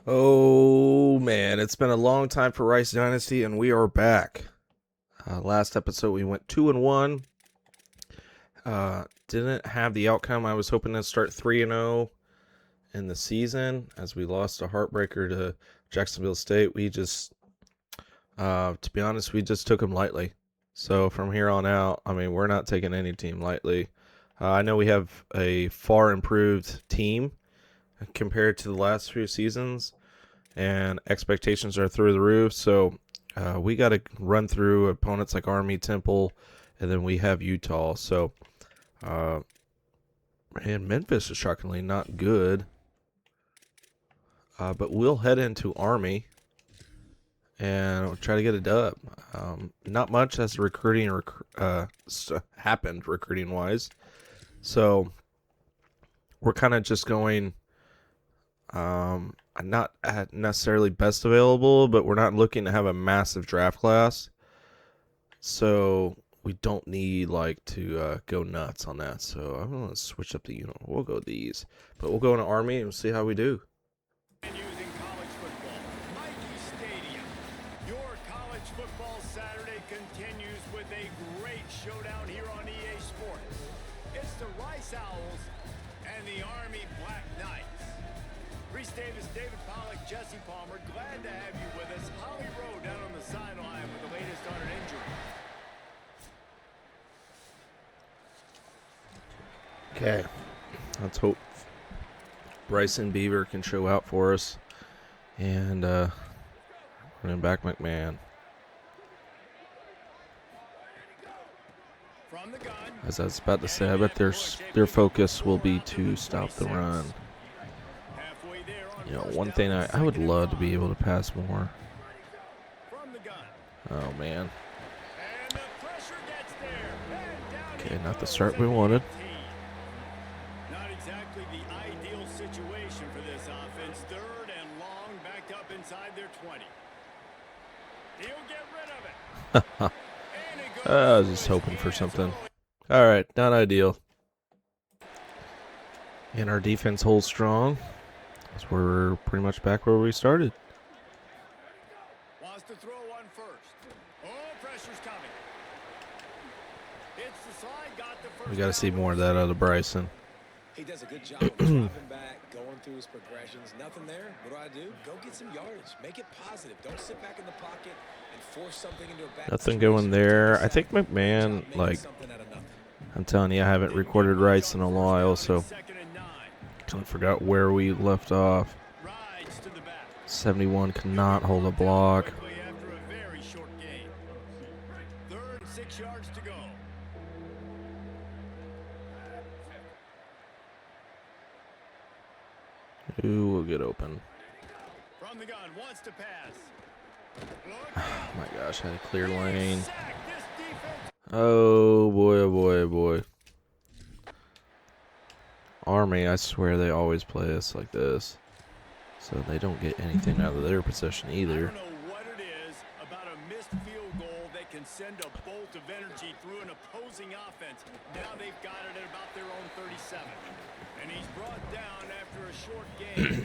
Oh man, it's been a long time for Rice Dynasty, and we are back. Last episode we went 2-1. Didn't have the outcome I was hoping to start 3-0 in the season, as we lost a heartbreaker to Jacksonville State. We just, to be honest, we just took them lightly. So from here on out, I mean, we're not taking any team lightly. I know we have a far improved team compared to the last few seasons, and expectations are through the roof. So we got to run through opponents like Army, Temple, and then we have Utah. So, and Memphis is shockingly not good. But we'll head into Army and we'll try to get a dub. Not much has happened recruiting-wise. So we're kind of just going not at necessarily best available, but we're not looking to have a massive draft class. So we don't need to go nuts on that. So I'm going to switch up the unit. We'll go these. But we'll go into Army and see how we do. Using college football, Nike Stadium. Your college football Saturday continues with a great showdown here on EA Sports. It's the Rice Owls and the Army Black Knights. Reese Davis, David Pollack, Jesse Palmer, glad to have you with us. Holly Rowe down on the sideline with the latest on an injury. Okay, let's hope Bryson Beaver can show out for us. And running back McMahon. From the gun. As I was about to say, I bet their focus will be to stop the run. You know, one thing I would love to be able to pass more. Oh, man. Okay, not the start we wanted. Not exactly the ideal situation for this offense. Third and long, backed up inside their 20. He'll get rid of it. I was just hoping for something. All right, not ideal. And our defense holds strong. So we're pretty much back where we started. Wants to throw one first. Oh, pressure's coming. It's the slide, got the first. We got to see more of that out of Bryson. He does a good job of dropping back, going through his progressions. Nothing there. What do? Go get some yardage. Make it positive. Don't sit back in the pocket and force something into a bad Nothing going there. I think McMahon, I'm telling you, I haven't recorded Rice in a while, so I forgot where we left off. 71 cannot hold a block. After a very short game. Third and 6 yards to go. Ooh, we'll get open. From the gun, wants to pass. Oh my gosh, had a clear lane. Oh boy, oh boy, oh boy. Army, I swear they always play us like this. So they don't get anything out of their possession either. I don't know what it is about a missed field goal that can send a bolt of energy through an opposing offense. Now they've got it at about their own 37. And he's brought down after a short game.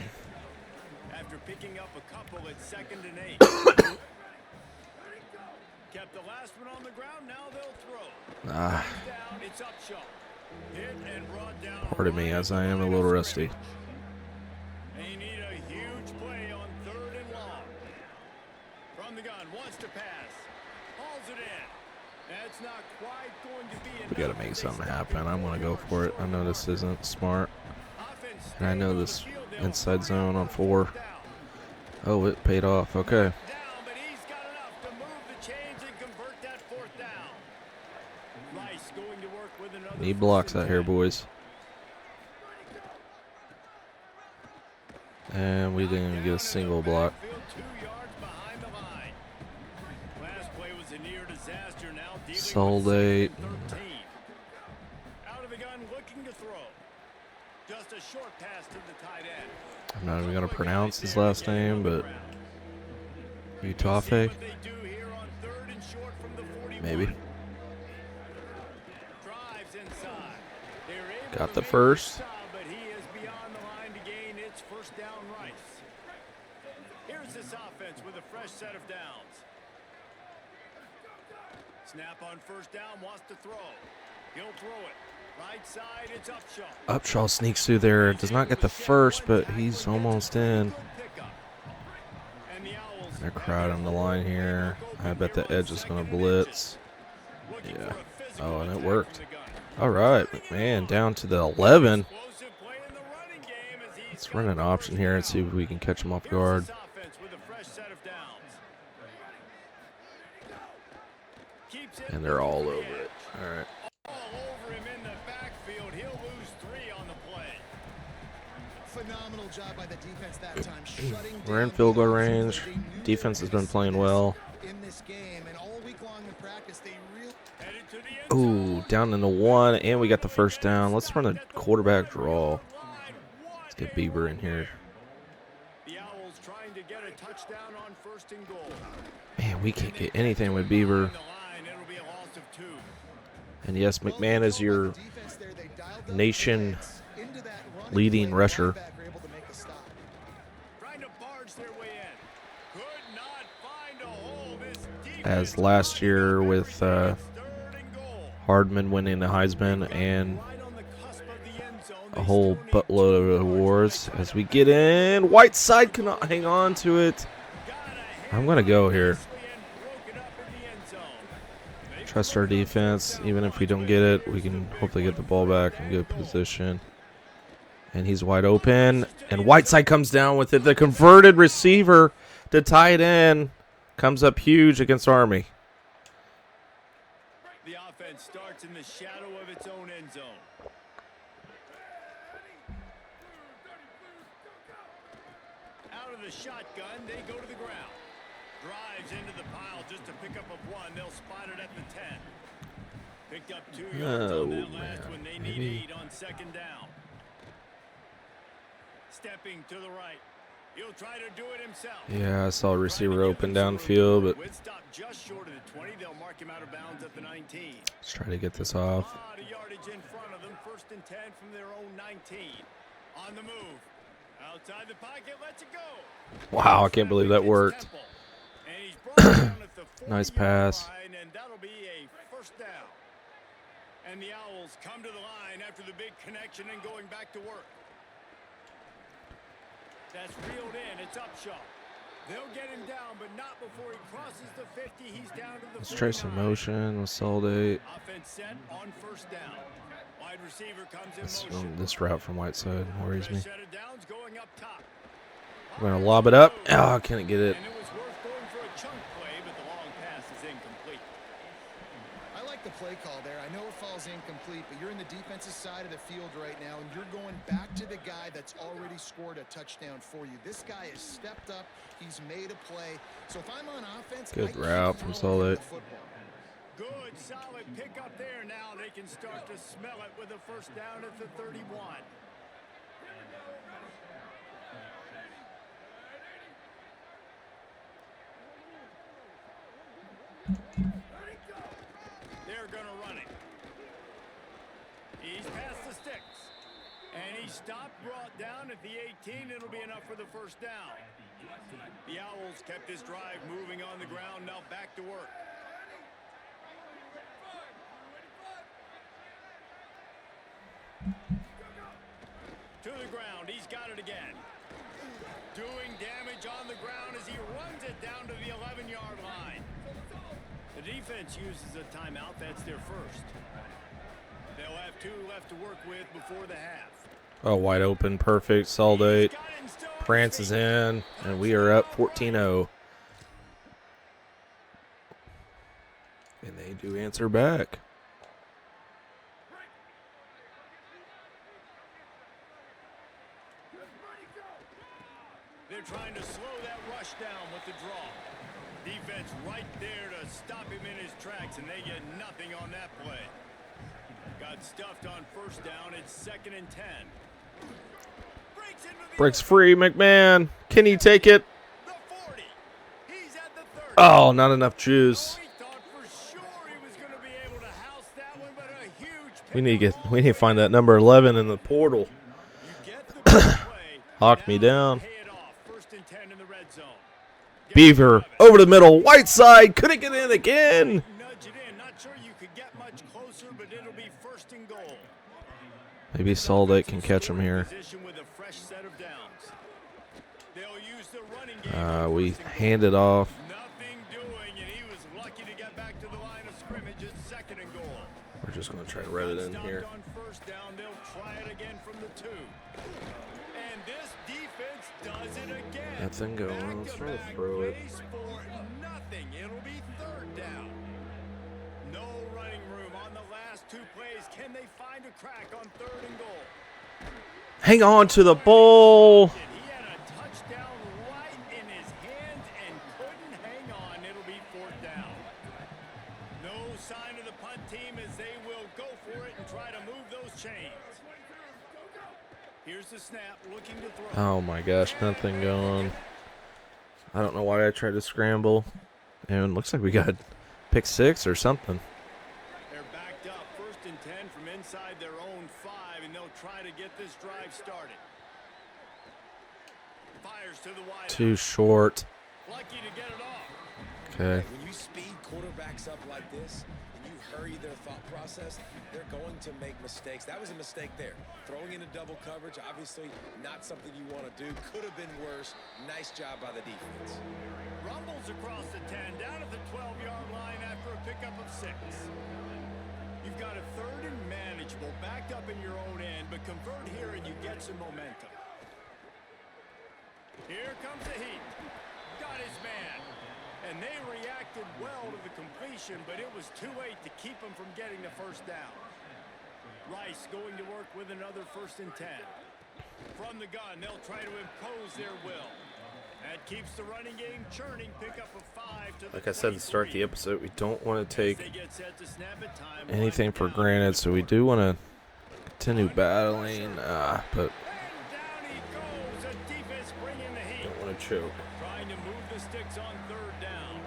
After picking up a couple at 2nd and 8. Kept the last one on the ground, now they'll throw. Down, it's Upshaw. Hit and brought down. Pardon me, as I am a little rusty. They need a huge play on 3rd and long. From the gun, wants to pass. Hauls it in. That's not quite going to be enough. We got to make something happen. I'm going to go for it. I know this isn't smart. And I know this inside zone on 4. Oh, it paid off. Okay. Need blocks out here, boys. And we didn't even get a single block. Sold 8. Out of the gun, looking to throw. Just a short pass to the tight end. I'm not even going to pronounce his last name, but Utafe? Maybe. Got the first. But he is beyond the line to gain its first down. Rice. Here's this offense with a fresh set of downs. Snap on first down, wants to throw. He'll throw it. Right side, it's Upshaw. Upshaw sneaks through there. Does not get the first, but he's almost in. They're crowding the line here. I bet the edge is going to blitz. Yeah. Oh, and it worked. All right, McMahon down to the 11. Let's run an option here and see if we can catch him off guard. And they're all over it. All right. Phenomenal job by the defense that time. Shutting We're in down field goal the range. opposition. They knew Defense has they been could playing do well. this in this game, and all week long in practice, they really Ooh, down in the 1, and we got the first down. Let's run a quarterback draw. Let's get Bieber in here. The Owls trying to get a touchdown on first and goal. Man, we can't get anything with Bieber. And yes, McMahon is your nation leading rusher. As last year with Hardman winning the Heisman and a whole buttload of awards. As we get in, Whiteside cannot hang on to it. I'm going to go here. Trust our defense. Even if we don't get it, we can hopefully get the ball back in good position. And he's wide open. And Whiteside comes down with it. The converted receiver to tie it in comes up huge against Army. The offense starts in the shadow of its own end zone. Out of the shotgun, they go to the ground. Drives into the pile just to pick up a 1. They'll spot it at the 10. Picked up 2 yards on that last one. They need 8 on second down. Stepping to the right. He'll try to do it himself. Yeah, I saw a receiver open downfield, but With stop just short of the 20, they'll mark him out of bounds at the 19. let's try to get this off. A lot of yardage in front of them. First and 10 from their own 19. On the move. Outside the pocket, lets it go. Wow, I can't believe that worked. And he's brought down at the 40-yard Nice pass. line, and that'll be a first down. And the Owls come to the line after the big connection and going back to work. That's reeled in. It's Upshaw. They'll get him down, but not before he crosses the 50. He's down to the Let's try some 49. motion with Soldate. Offense set on first down. Wide receiver comes in This, motion. this route from Whiteside worries me. Fresh set of downs going up top. I'm going to lob it up. Oh, I can't get it. And it was worth going for a chunk play, but the long pass is incomplete. I like the play call there. I know it falls incomplete, but you're in the defensive side of the field right now, and you're going back to the guy that's already scored a touchdown for you. This guy has stepped up. He's made a play. So if I'm on offense, Good I keep route from throwing Solid. the football. Good, solid pickup there. Now they can start to smell it with a first down at the 31. They're going to run it. He's past the sticks. And he stopped, brought down at the 18. It'll be enough for the first down. The Owls kept this drive moving on the ground. Now back to work. To the ground. He's got it again. Doing damage on the ground as he runs it down to the 11-yard line. The defense uses a timeout. That's their first. They'll have 2 left to work with before the half. Oh, wide open. Perfect. Soldate. Prance is in, and we are up 14-0. And they do answer back. They're trying to slow that rush down with the draw. Defense right there to stop him in his tracks, and they get nothing on that play. Got stuffed on first down. It's 2nd and 10. Breaks free, McMahon. Can he take it? The 40. He's at the 30. Oh, not enough juice. We thought for sure he was going to be able to house that one, but a huge We need to find that number 11 in the portal. You get the big play. Hawked Now me down. pay it off. 1st and 10 in the red zone. Beaver over the middle. Whiteside couldn't get in again. Nudge it in. Not sure you could get much closer, but it'll be first and goal. Maybe Soldat can catch him here. Position with a fresh set of downs. They'll use the running game. We hand it off. Nothing doing, and he was lucky to get back to the line of scrimmage at second and goal. We're just going to try to read it in here. On first down, they'll try it again from the 2. And this defense does it again. That thing going. Let's try to throw it. Plays for nothing. It'll be third down. No running room on the last 2 plays. Can they find a crack on third and goal? Hang on to the ball. He had a touchdown right in his hands and couldn't hang on. It'll be fourth down. No sign of the punt team as they will go for it and try to move those chains. Here's the snap, looking to throw. Oh my gosh, nothing going. I don't know why I tried to scramble. And it looks like we got pick 6 or something. They're backed up, first and 10 from inside their own 5, and they'll try to get this drive started. Fires to the wide. Too short. Lucky to get it off. Okay. When you speed quarterbacks up like this and you hurry their thought process, they're going to make mistakes. That was a mistake there. Throwing into double coverage, obviously not something you want to do. Could have been worse. Nice job by the defense. Rumbles across the 10, down at the 12-yard line after a pickup of 6. You've got a third and manageable, backed up in your own end, but convert here and you get some momentum. Here comes the heat. Got his man. And they reacted well to the completion, but it was too late to keep him from getting the first down. Rice going to work with another first and 10. From the gun, they'll try to impose their will. That keeps the running game churning. Pick up a 5 to the Like I said at the start of the episode, we don't want to take They get set to snap it, time anything for down. granted, so we do want to continue battling, but And down he goes. A defense bringing the heat. don't want to choke. Trying to move the sticks on third down.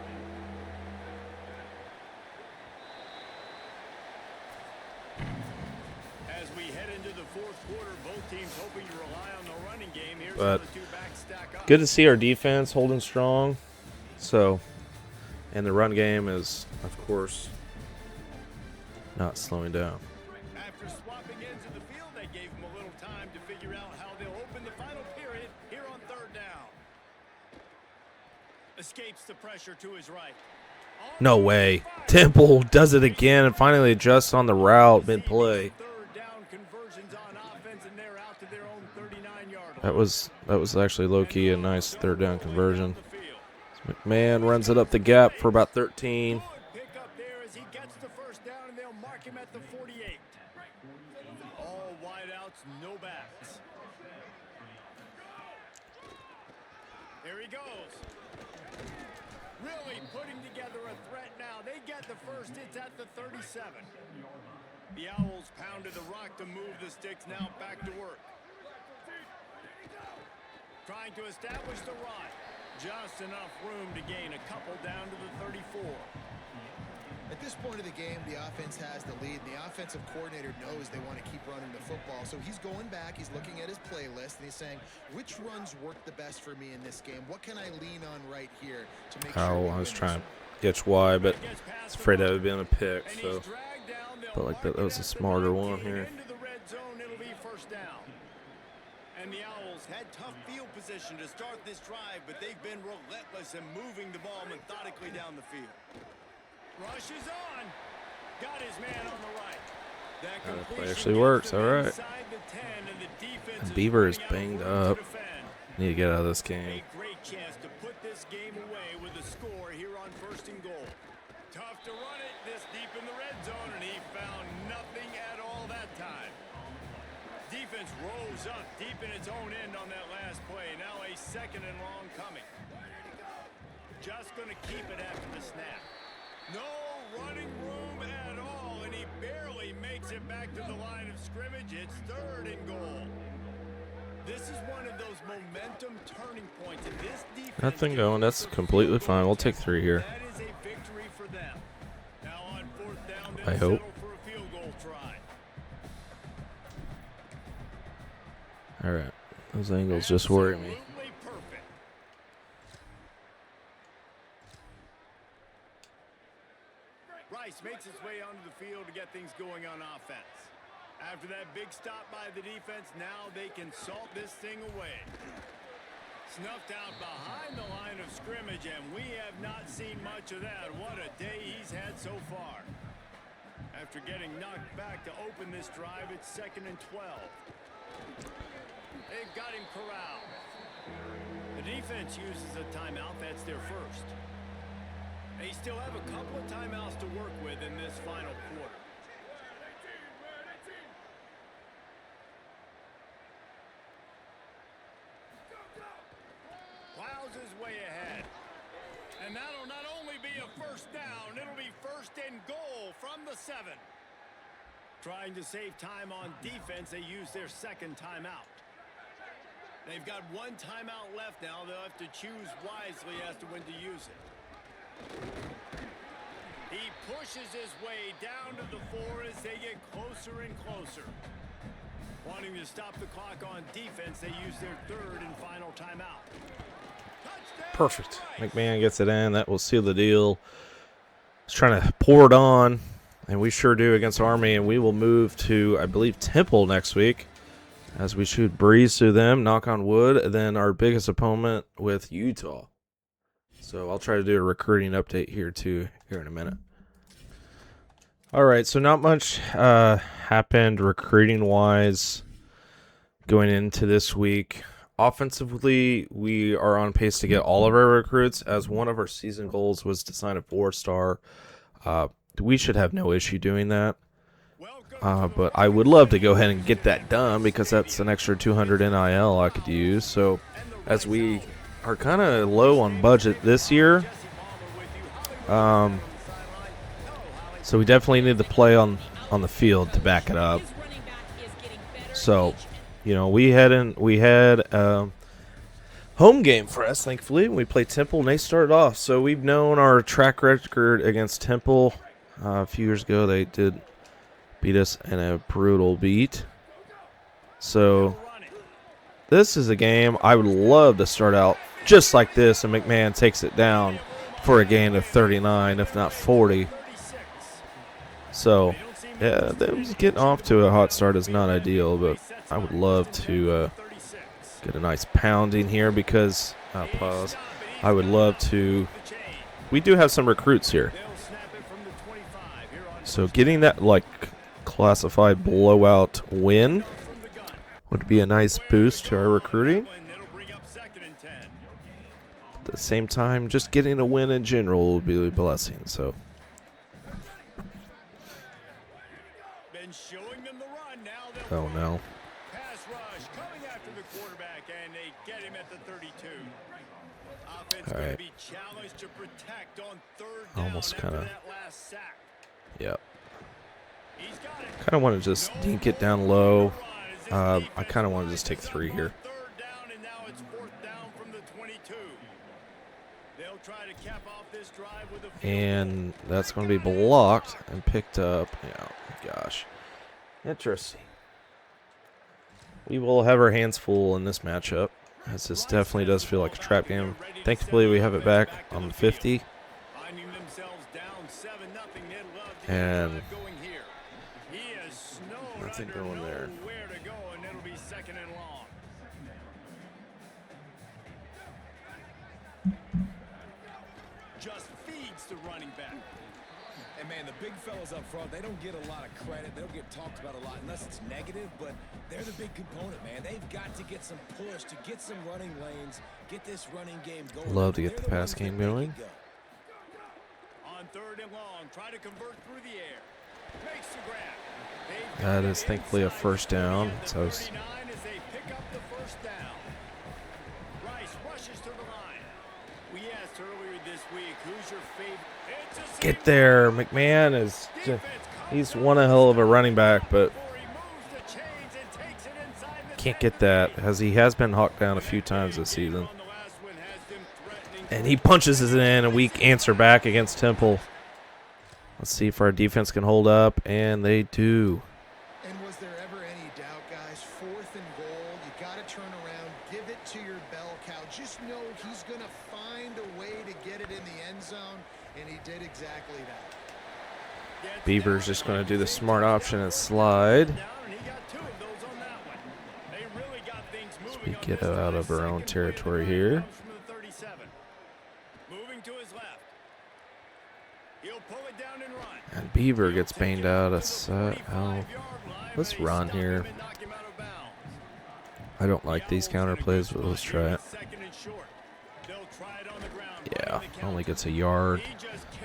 As we head into the fourth quarter, both teams hoping to rely on the running game. Here's how But the 2 backs stack up. good to see our defense holding strong. So, and the run game is, of course, not slowing down. After swapping ends of the field, they gave them a little time to figure out how they'll open the final period here on third down. Escapes the pressure to his right. No way. Temple does it again and finally adjusts on the route mid-play. Third down conversions on offense, and they're out to their own 39-yard line. That was actually low-key a nice third down conversion. McMahon runs it up the gap for about 13. Pick up there as he gets the first down, and they'll mark him at the 48. All wideouts, no backs. There he goes. Really putting together a threat now. They get the first. It's at the 37. The Owls pounded the rock to move the sticks. Now back to work. Trying to establish the run. Just enough room to gain a couple down to the 34. At this point of the game, the offense has the lead. The offensive coordinator knows they want to keep running the football. So he's going back, he's looking at his playlist, and he's saying, which runs work the best for me in this game? What can I lean on right here to make sure we I was win trying this to catch Y, but I was afraid that would be on a pick, And so he's dragged down. They'll felt like that mark was it a at the smarter 19. one here. Into the red zone, it'll be first down. And the Owls had tough field position to start this drive, but they've been relentless in moving the ball methodically down the field. Rushes on. Got his man on the right. That That play completion actually gets works, them all right. inside the 10, and the defense And Beaver is running out of banged room to up. defend. Need to get out of this game. A great chance to put this game away with a score here on first and goal. Tough to run it this deep in the red zone, and he found nothing at all that time. Defense rose up deep in its own end on that last play. Now a second and long coming. Just going to keep it after the snap. No running room at all, and he barely makes it back to the line of scrimmage. It's third and goal. This is one of those momentum turning points. And this defense Nothing going. That's completely fine. We'll take 3 here. That is a victory for them. Now on fourth down, I they'll hope. settle for a field goal try. All right. Those angles just worry me. Absolutely perfect. things going on offense. After that big stop by the defense, now they can salt this thing away. Snuffed out behind the line of scrimmage, and we have not seen much of that. What a day he's had so far. After getting knocked back to open this drive, it's 2nd and 12. They've got him corralled. The defense uses a timeout. That's their first. They still have a couple of timeouts to work with in this final quarter. Plows his way ahead. And that'll not only be a first down, it'll be 1st and goal from the 7. Trying to save time on defense, they use their 2nd timeout. They've got 1 timeout left now. They'll have to choose wisely as to when to use it. He pushes his way down to the 4 as they get closer and closer. Wanting to stop the clock on defense, they use their 3rd and final timeout. Perfect. McMahon gets it in. That will seal the deal. He's trying to pour it on, and we sure do against Army, and we will move to, I believe, Temple next week as we should breeze through them, knock on wood, and then our biggest opponent with Utah. So I'll try to do a recruiting update here, too, here in a minute. All right, so not much happened recruiting-wise going into this week. Offensively, we are on pace to get all of our recruits, as one of our season goals was to sign a 4-star. We should have no issue doing that. But I would love to go ahead and get that done because that's an extra 200 NIL I could use. So as we are kind of low on budget this year, so we definitely need to play on the field to back it up. So, you know, we had home game for us, thankfully. We played Temple, and they started off. So we've known our track record against Temple. A few years ago, they did beat us in a brutal beat. So this is a game I would love to start out just like this, and McMahon takes it down for a gain of 39, if not 40. So, yeah, them getting off to a hot start is not ideal, but I would love to get a nice pounding here because, pause, I would love to, we do have some recruits here. So getting that, like, classified blowout win would be a nice boost to our recruiting. At the same time, just getting a win in general would be a blessing, so. Oh, no. Pass rush coming after the quarterback, and they get him at the 32. Offense All going right. to be challenged to protect on 3rd down Almost after kinda- that last sack. Yep. He's got it. Kind of want to just dink it down low. I kind of want to just take 3 here. 3rd down, and now it's 4th down from the 22. They'll try to cap off this drive with a field And that's going to be blocked and picked up. Yeah, gosh. Interesting. We will have our hands full in this matchup, as this definitely does feel like a trap game. Thankfully, we have it back on the 50. finding themselves down 7-0. They'd love to And get going here. He is snowed nothing under going there. nowhere to go, and it'll be 2nd and long. Just feeds the running back. And, man, the big fellas up front, they don't get a lot of credit. They don't get talked about a lot unless it's negative, but they're the big component, man. They've got to get some push, to get some running lanes, get this running game going. Love to get They're the pass ones game that make going. it go. On 3rd and long, try to convert through the air. Makes the grab. They've That got is it thankfully a inside first the 30 down. at the So it's 39 as they pick up the 1st down. Rice rushes to the line. We asked earlier this week, who's your favorite? It's a get there. McMahon is just, he's one hell of a running back, but before he moves the chains and takes it inside the can't get that, as he has been hawked down a few times this season. on the last one has them threatening. And he punches it in, a weak answer back against Temple. Let's see if our defense can hold up, and they do. And was there ever any doubt, guys? 4th and goal. You got to turn around, give it to your bell cow. Just know he's going to find a way to get it in the end zone, and he did exactly that. Beaver's just going to do the smart option and slide. As we get out of our own territory here. And Beaver gets banged out. Let's run here. I don't like these counter plays, but let's try it. Yeah, only gets a yard.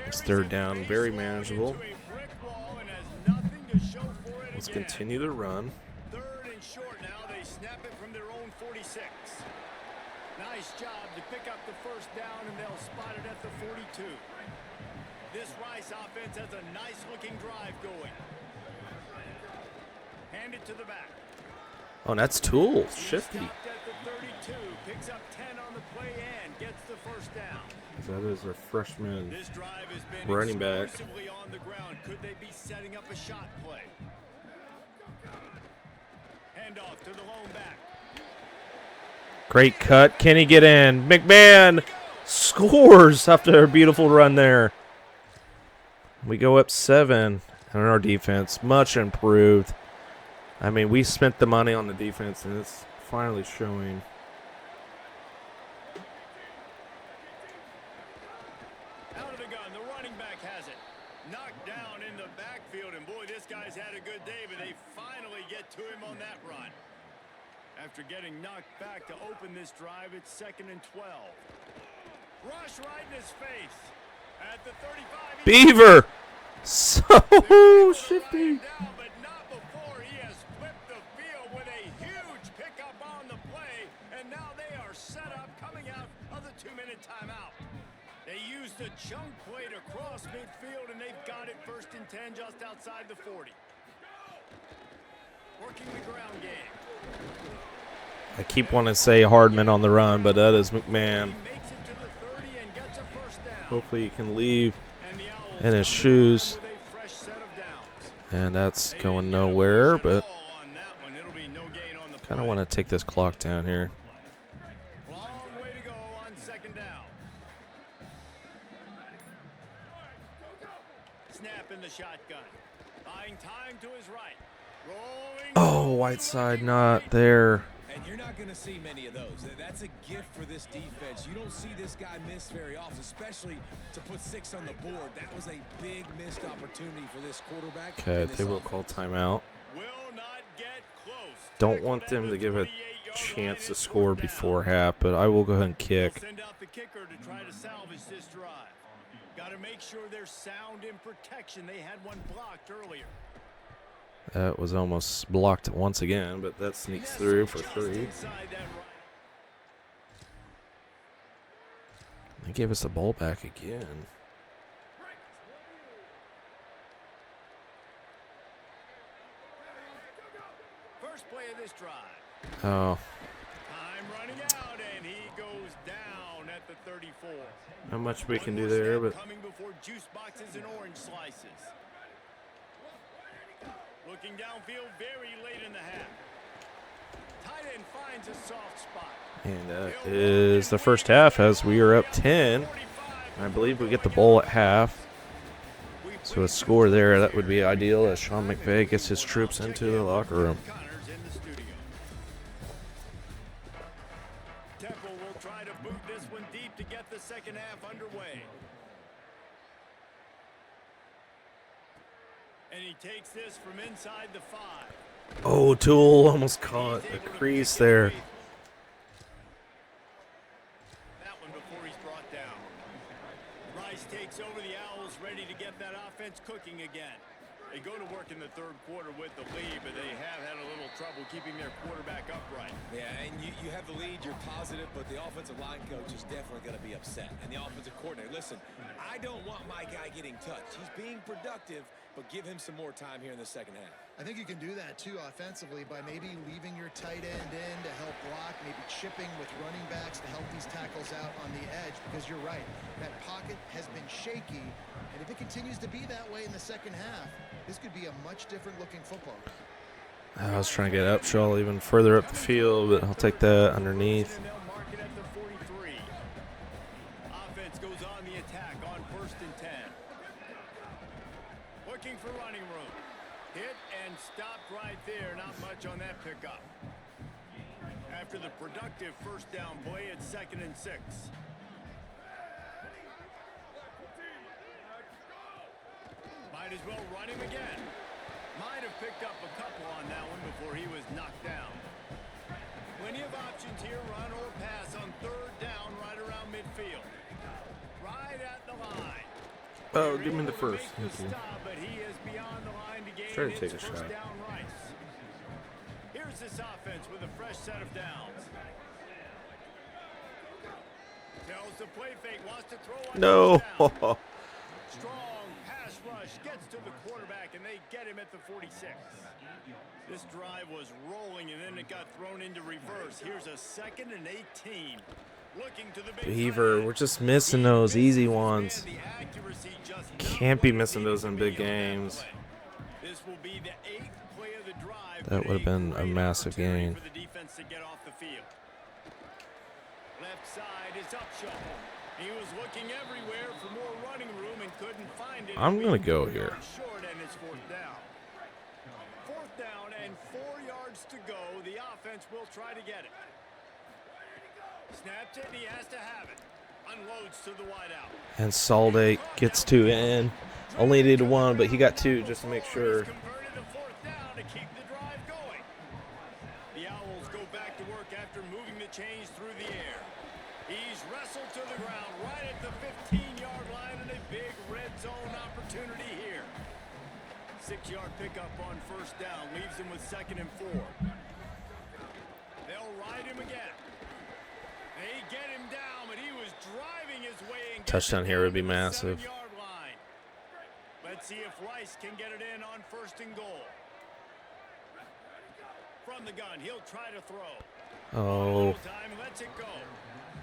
It's third down, very manageable. Let's continue to run. Third and short now. They snap it from their own 46. Nice job to pick up the first down, and they'll spot it at the 42. This Rice offense has a nice-looking drive going. Hand it to the back. Oh, and that's Tool. Shifty. At the 32, picks up 10 on the play and gets the first down. That is our freshman This drive has been running back. exclusively on the ground. Could they be setting up a shot play? Hand off to the lone back. Great cut. Can he get in? McMahon scores after a beautiful run there. We go up 7, and our defense much improved. I mean, we spent the money on the defense, and it's finally showing. Out of the gun, the running back has it. Knocked down in the backfield, and boy, this guy's had a good day, but they finally get to him on that run. After getting knocked back to open this drive, it's 2nd and 12. Rush right in his face. At the 35. Beaver! So shifty. Down, but not before he has flipped the field with a huge pickup on the play, and now they are set up coming out of the 2-minute timeout. They used a chunk play to cross midfield, and they've got it 1st and 10 just outside the 40. Working the ground game. I keep wanting to say Hardman on the run, but that is McMahon. He makes it to the 30 and gets a first down. Hopefully he can leave And the Owls in his shoes. with a fresh set of downs. And that's going nowhere, but Ball on that one. It'll be no gain on the kind of play. want to take this clock down here. Long way to go on 2nd down. Snap in the shotgun. Buying time to his right. Rolling. Oh, Whiteside not there. And you're not going to see many of those. That's a gift for this defense. You don't see this guy miss very often, especially to put 6 on the board. That was a big missed opportunity for this quarterback. Okay, and this they will offense. call timeout. Will not get close. Don't want them to give a chance to score before half, but I will go ahead and kick. Send out the kicker to try to salvage this drive. Got to make sure they're sound in protection. They had one blocked earlier. That was almost blocked once again, but that sneaks through for 3. Inside that right. They gave us the ball back again. First play of this drive. Oh, Time running out, and he goes down at the 34. not much we can do One there, more but snap coming before juice boxes and orange slices. Looking downfield very late in the half. Tight end finds a soft spot. and that is the first half as we are up 10. I believe we get the ball at half. So a score there, that would be ideal as Sean McVay gets his troops into the locker room. Connors in the studio. Temple will try to boot this one deep to get the second half underway. And he takes this from inside the 5. Oh, Tool almost caught a crease there. That one before he's brought down. Rice takes over the Owls, ready to get that offense cooking again. They go to work in the 3rd quarter with the lead, but they have had a little trouble keeping their quarterback upright. Yeah, and you have the lead, you're positive, but the offensive line coach is definitely going to be upset. And the offensive coordinator, listen, I don't want my guy getting touched. He's being productive, but give him some more time here in the second half. I think you can do that too offensively by maybe leaving your tight end in to help block, maybe chipping with running backs to help these tackles out on the edge, because you're right, that pocket has been shaky, and if it continues to be that way in the second half, this could be a much different looking football. I was trying to get Upshaw even further up the field, but I'll take that underneath. And they'll mark it at the 43. Offense goes on the attack on 1st and 10. Looking for running room. Hit and stopped right there. Not much on that pickup. After the productive first down play, it's 2nd and 6. Might as well run him again. Might have picked up a couple on that one before he was knocked down. Plenty of options here, run or pass on 3rd down right around midfield. Right at the line. Oh, give me the first. Thank you. Stop, but he is beyond the line to gain. Try to take a first shot. Down Rice. Here's this offense with a fresh set of downs. Tells the play fake, wants to throw on No. first down. Strong pass rush gets to the quarterback, and they get him at the 46. This drive was rolling, and then it got thrown into reverse. Here's a 2nd and 18. Looking to the big Beaver, play. we're just missing those easy ones. The accuracy just Can't not be what it missing needed those in to big be on that games. play. This will be the 8th play of the drive. That would have been a Great massive opportunity gain. for the defense to get off the field. Left side is up shuffle. He was looking everywhere for more running room and couldn't find it. I'm gonna go here. Short, and it's 4th down. 4th down and 4 yards to go. The offense will try to get it. Snapped it, he has to have it. Unloads to the wideout. And Salday gets 2 in. Only needed 1, but he got 2 just to make sure. He's converted to 4th down to keep the drive going. The Owls go back to work after moving the chains through the air. He's wrestled to the ground right at the 15-yard line, and a big red zone opportunity here. 6-yard pickup on 1st down leaves him with 2nd and 4. They'll ride him again. They get him down, but he was driving his way and Touchdown here would be massive. 7-yard line. Let's see if Rice can get it in on 1st and goal. From the gun, he'll try to throw. Oh, Time, lets it go.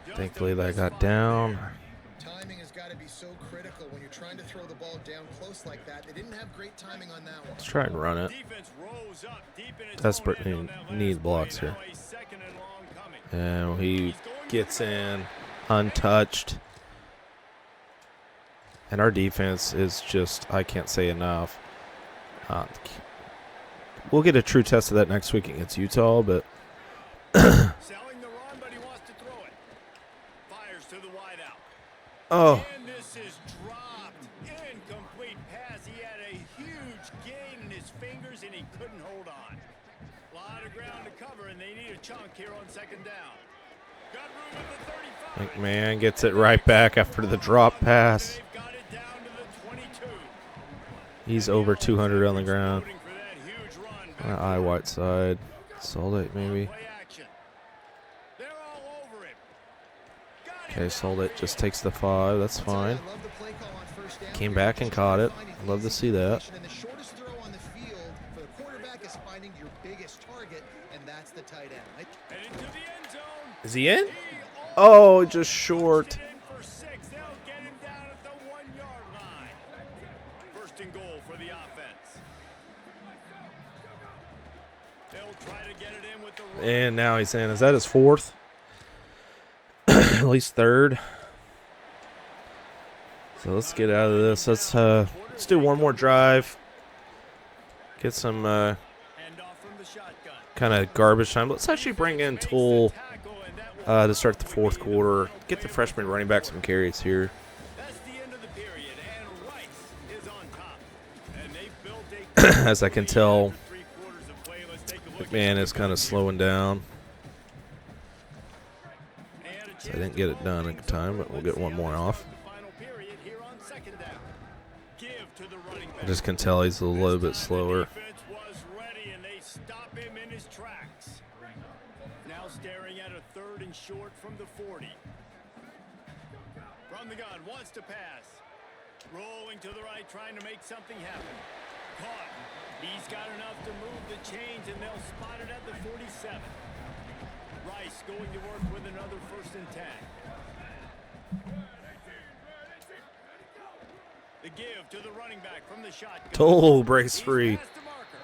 Just thankfully a that miss got by down. there. Timing has got to be so critical when you're trying to throw the ball down close like that. They didn't have great timing on that one. Let's try and run it. Defense rose up deep in its Desperately own end on that last need blocks play. here. Now a 2nd and long coming. And he gets in untouched. And our defense is just, I can't say enough. We'll get a true test of that next week against Utah, but Selling the run, but he wants to throw it. Fires to the wideout. oh, And this is dropped. Incomplete pass. He had a huge gain in his fingers, and he couldn't hold on. A lot of ground to cover, and they need a chunk here on 2nd down. Got room at the 35. McMahon gets it right back after the drop pass. They've got it down to the 22. He's over 200 on the ground. Voting for that huge run back Eye white side. Sold it maybe. play action. They're all over him. Got him Okay, down sold it. for Just you. takes the 5. That's fine. I love the play call on 1st down. Came You're back and just caught trying it. to find an Love to easy see that. situation, and the shortest throw on the field for the quarterback is finding your biggest target, and that's the tight end. And into the end zone. Is he in? He Oh, just short. It in for 6. They'll get him down at the 1-yard line. 1st and goal for the offense. They'll try to get it in with the run. And now he's in. Is that his 4th? At least 3rd. So let's get out of this. Let's do one more drive. Get some Hand off from the shotgun. kind of garbage time. Let's actually bring in Tool Tackle, and that will to start the 4th quarter. Get the freshman running back some carries here. That's the end of the period, and Rice is on top. And they built a As I can tell, after 3 quarters of play. Let's take a look at McMahon is kind of slowing down. And a So I didn't get it done in time, but we'll get one more off. the final period here on 2nd down. Give to the running I back. just can tell he's a little bit slower. The defense was ready, and they stop him in his tracks. Now staring at a 3rd and short from the 40. From the gun, wants to pass. Rolling to the right, trying to make something happen. Caught. He's got enough to move the chains, and they'll spot it at the 47. Rice going to work with another 1st and 10. The give to the running back from the shotgun. Toll breaks He's free. past the marker.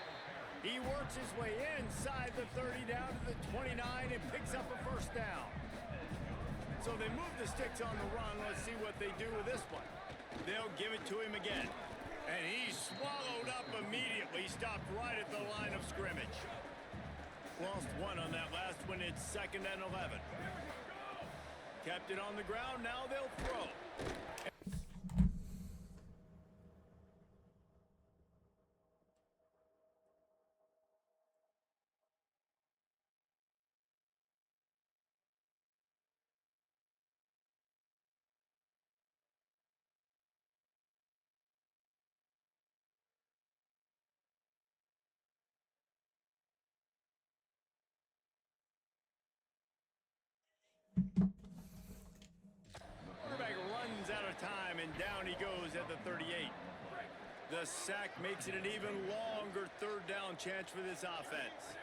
He works his way inside the 30 down to the 29 and picks up a 1st down. So they move the sticks on the run. Let's see what they do with this one. They'll give it to him again. And he swallowed up immediately, stopped right at the line of scrimmage. Lost one on that last one. It's 2nd and 11. Kept it on the ground. Now they'll throw. Quarterback runs out of time, and down he goes at the 38. The sack makes it an even longer 3rd down chance for this offense.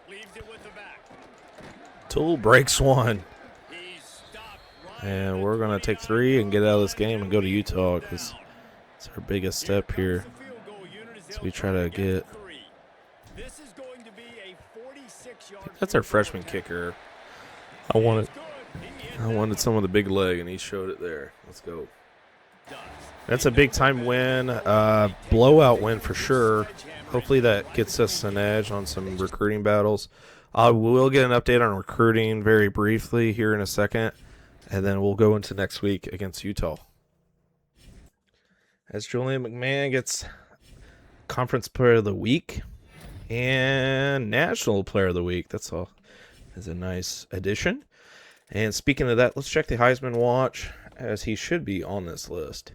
Leaves it with the back. Tool breaks one. He stopped right And at we're going to take 3 and get out of this game and go to Utah because it's our biggest step here. So we try to get... This is going to be a 46-yard. That's our freshman kicker. I wanted some of the big leg, and he showed it there. Let's go. That's a big-time win. Blowout win for sure. Hopefully that gets us an edge on some recruiting battles. I will get an update on recruiting very briefly here in a second, and then we'll go into next week against Utah. As Julian McMahon gets Conference Player of the Week and National Player of the Week. That's all. Is a nice addition. And speaking of that, let's check the Heisman watch, as he should be on this list.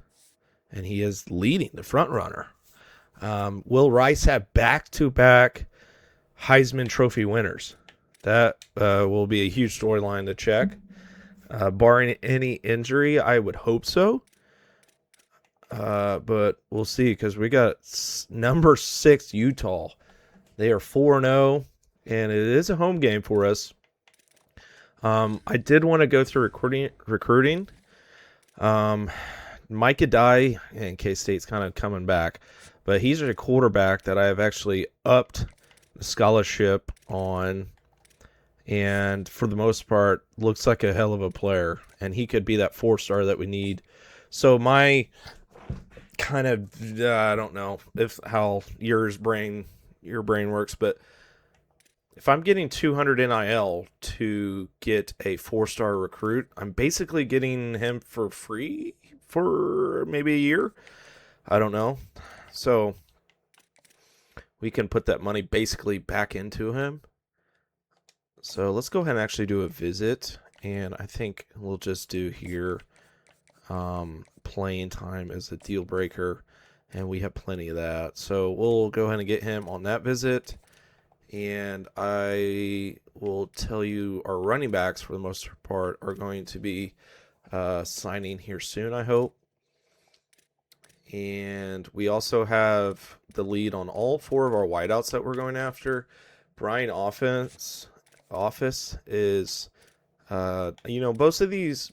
And he is leading the front runner. Will Rice have back-to-back Heisman Trophy winners? That will be a huge storyline to check. Barring any injury, I would hope so. But we'll see, because we got number 6 Utah. They are 4-0, and it is a home game for us. I did want to go through recruiting. Micah Dye, and K-State's kind of coming back, but he's a quarterback that I have actually upped the scholarship on, and for the most part, looks like a hell of a player, and he could be that 4-star that we need. So my kind of, I don't know if how your brain works, but if I'm getting 200 NIL to get a 4-star recruit, I'm basically getting him for free for maybe a year. I don't know. So we can put that money basically back into him. So let's go ahead and actually do a visit. And I think we'll just do here playing time as a deal breaker. And we have plenty of that. So we'll go ahead and get him on that visit. And I will tell you our running backs, for the most part, are going to be signing here soon, I hope. And we also have the lead on all 4 of our wideouts that we're going after. Brian Office is, both of these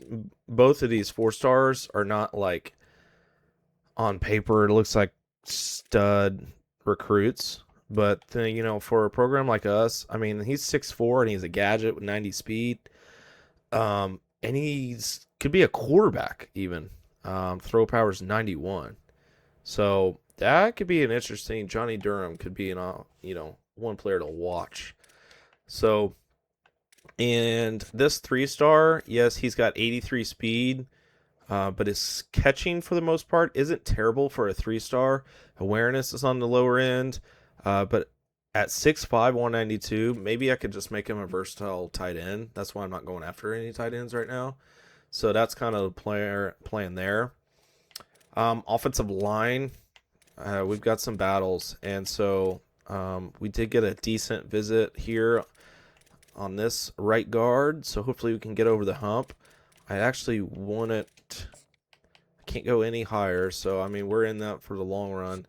4-stars are not like on paper. It looks like stud recruits. But, for a program like us, I mean, he's 6'4", and he's a gadget with 90 speed. And he's could be a quarterback even. Throw power's 91. So that could be an interesting. Johnny Durham could be one player to watch. So, and this 3-star, yes, he's got 83 speed. But his catching, for the most part, isn't terrible for a 3-star. Awareness is on the lower end. But at 6'5", 192, maybe I could just make him a versatile tight end. That's why I'm not going after any tight ends right now. So that's kind of the plan there. Offensive line, we've got some battles. And so we did get a decent visit here on this right guard. So hopefully we can get over the hump. I actually want it. I can't go any higher. So, I mean, we're in that for the long run.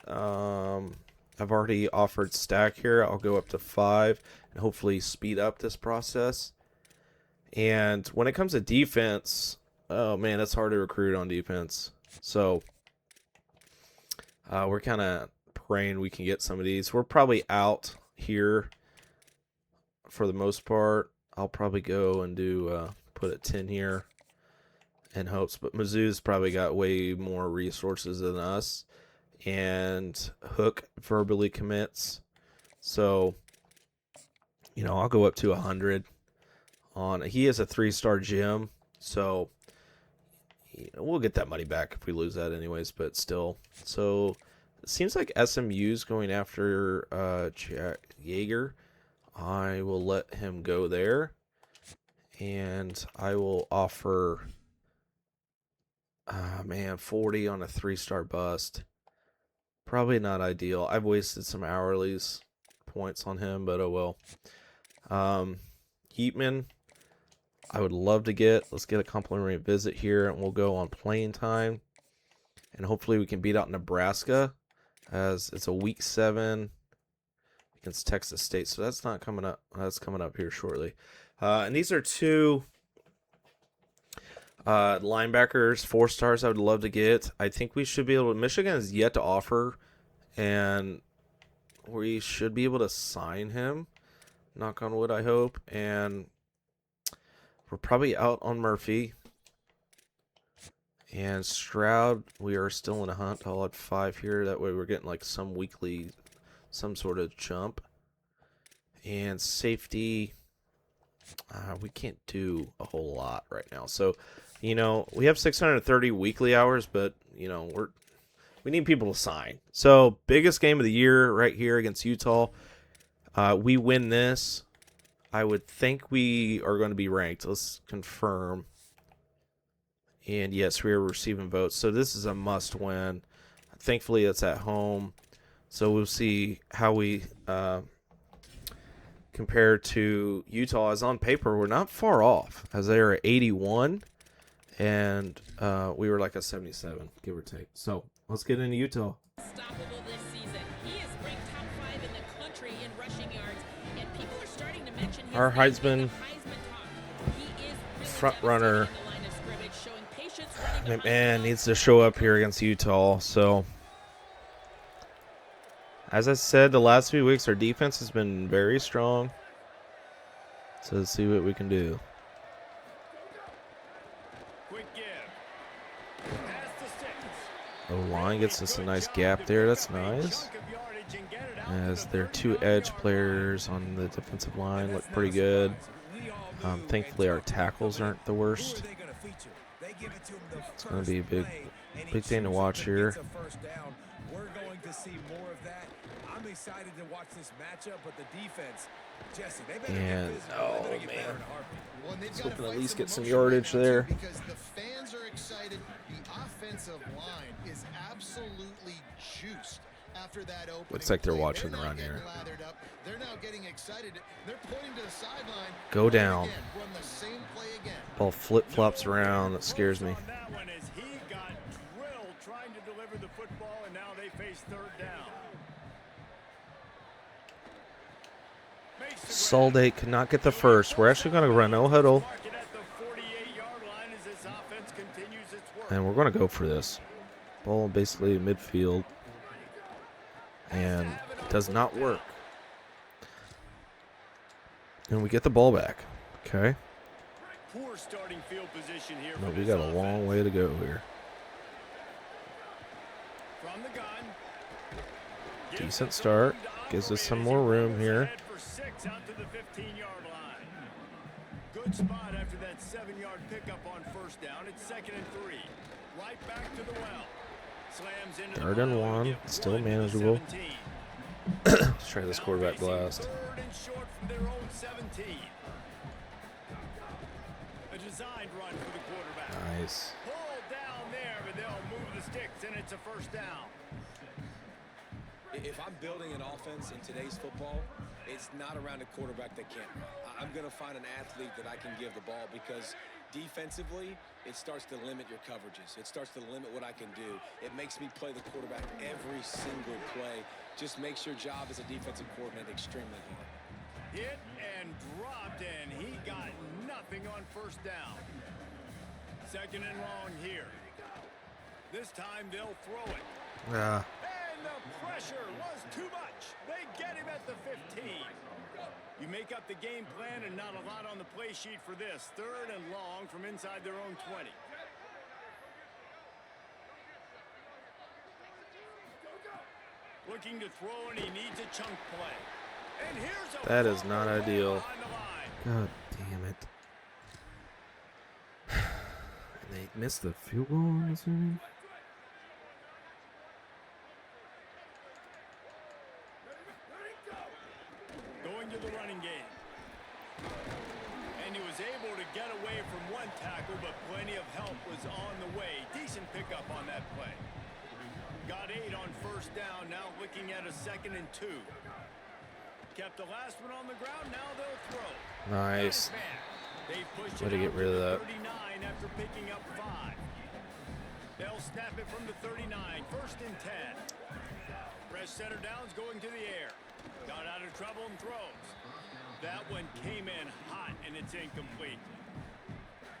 I've already offered stack here. I'll go up to 5 and hopefully speed up this process. And when it comes to defense, oh man, it's hard to recruit on defense. So we're kind of praying we can get some of these. We're probably out here for the most part. I'll probably go and do put a 10 here. in hopes, but Mizzou's probably got way more resources than us. And Hook verbally commits. So, I'll go up to 100 on. He is a 3-star gym, so we'll get that money back if we lose that anyways, but still. So, it seems like SMU's going after Jack Yeager. I will let him go there. And I will offer 40 on a 3-star bust. Probably not ideal. I've wasted some hourly's points on him, but oh well. Heatman, I would love to get. Let's get a complimentary visit here, and we'll go on playing time. And hopefully we can beat out Nebraska, as it's a week 7 against Texas State. So that's not coming up. That's coming up here shortly. And these are 2 linebackers, 4 stars I would love to get. I think we should be able to. Michigan is yet to offer, and we should be able to sign him. Knock on wood, I hope. And we're probably out on Murphy. And Stroud, we are still in a hunt. I'll add 5 here. That way we're getting like some sort of jump. And safety, we can't do a whole lot right now. So, we have 630 weekly hours, but, we need people to sign. So, biggest game of the year right here against Utah. We win this. I would think we are going to be ranked. Let's confirm. And yes, we are receiving votes. So, this is a must win. Thankfully, it's at home. So, we'll see how we compare to Utah. As on paper, we're not far off, as they are at 81. And we were like a 77, give or take. So let's get into Utah. Unstoppable this season. He is ranked top 5 in the country in rushing yards, and people are starting to mention his Our name Heisman in the Heisman talk. He is really front runner. devastating in the line of scrimmage, showing patience running behind Man the needs to show up here against Utah. So, as I said, the last few weeks our defense has been very strong. So let's see what we can do. Quick give. Pass to Sticks. O-line gets us a nice gap there. That's nice. As their 2 edge players on the defensive line look pretty good. Thankfully, our tackles aren't the worst. It's going to be a big thing to watch here. We're going to see more of that. I'm excited to watch this matchup, but the defense, Jesse, they better And, get physical. oh, They better get better man. in a heartbeat. Well, and they've Let's gotta hope to at fight least some get some emotion right yardage now, too, there. Because the fans are excited. The offensive line is absolutely juiced after that opening. Looks like they're play. watching the They're run not here. getting lathered up. They're now getting excited. They're pointing to the sideline. Go Run it down. again. Run the same play again. Ball flip-flops around. That scares me. On that one as he got drilled trying to deliver the football, and now they face 3rd down. Makes the Saldate could not get the first. We're actually going to run no huddle. mark it at the 48-yard line as this offense continues its work. And we're going to go for this. Ball basically midfield. And it does not work. And we get the ball back. Okay. Poor starting field position here. No, for we this got a long offense. way to go here. From the gun. Gives Decent it to start. him to Gives us operate some as he more room rolls here. ahead for 6 out to the 15-yard line. Good spot after that 7-yard pickup on 1st down. It's 2nd and 3. Right back to the well. Slams into 3rd the and pile 1. get Still 1 to the manageable. 17. Let's try this Now quarterback facing blast. 3rd and short from their own 17. A designed run for the quarterback. Nice. Pulled down there, but they'll move the sticks, and it's a 1st down. If I'm building an offense in today's football, it's not around a quarterback that can't run. I'm going to find an athlete that I can give the ball because defensively, it starts to limit your coverages. It starts to limit what I can do. It makes me play the quarterback every single play. Just makes your job as a defensive coordinator extremely hard. Hit and dropped, and he got nothing on 1st down. 2nd and long here. This time they'll throw it. Yeah. And the pressure was too much. They get him at the 15. You make up the game plan and not a lot on the play sheet for this. 3rd and long from inside their own 20. Looking to throw, and he needs a chunk play. And here's a That is not fumble ideal. on the line. God damn it. And they missed the field goal, I'm assuming? Going to the running game. And he was able to get away from one tackle, but plenty of help was on the way. Decent pickup on that play. Got 8 on first down, now looking at a 2nd and 2. Kept the last one on the ground, now they'll throw. Nice. They pushed Way it to get out rid of the that. 39 after picking up 5. They'll snap it from the 39, 1st and 10. Fresh center downs going to the air. Got out of trouble and throws. That one came in hot, and it's incomplete.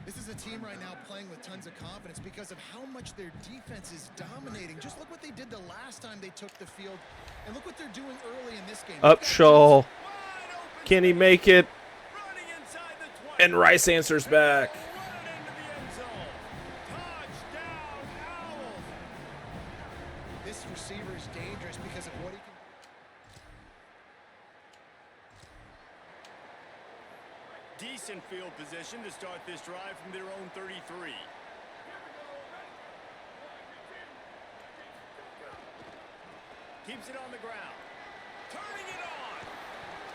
This is a team right now playing with tons of confidence because of how much their defense is dominating. Just look what they did the last time they took the field, and look what they're doing early in this game. Upshaw. Wide open Can he make it? running inside the 20. And Rice answers back. Run into the end zone. Touchdown, Owls. This receiver is dangerous because of what he can. Decent field position to start this drive from their own 33. Keeps it on the ground. Turning it on.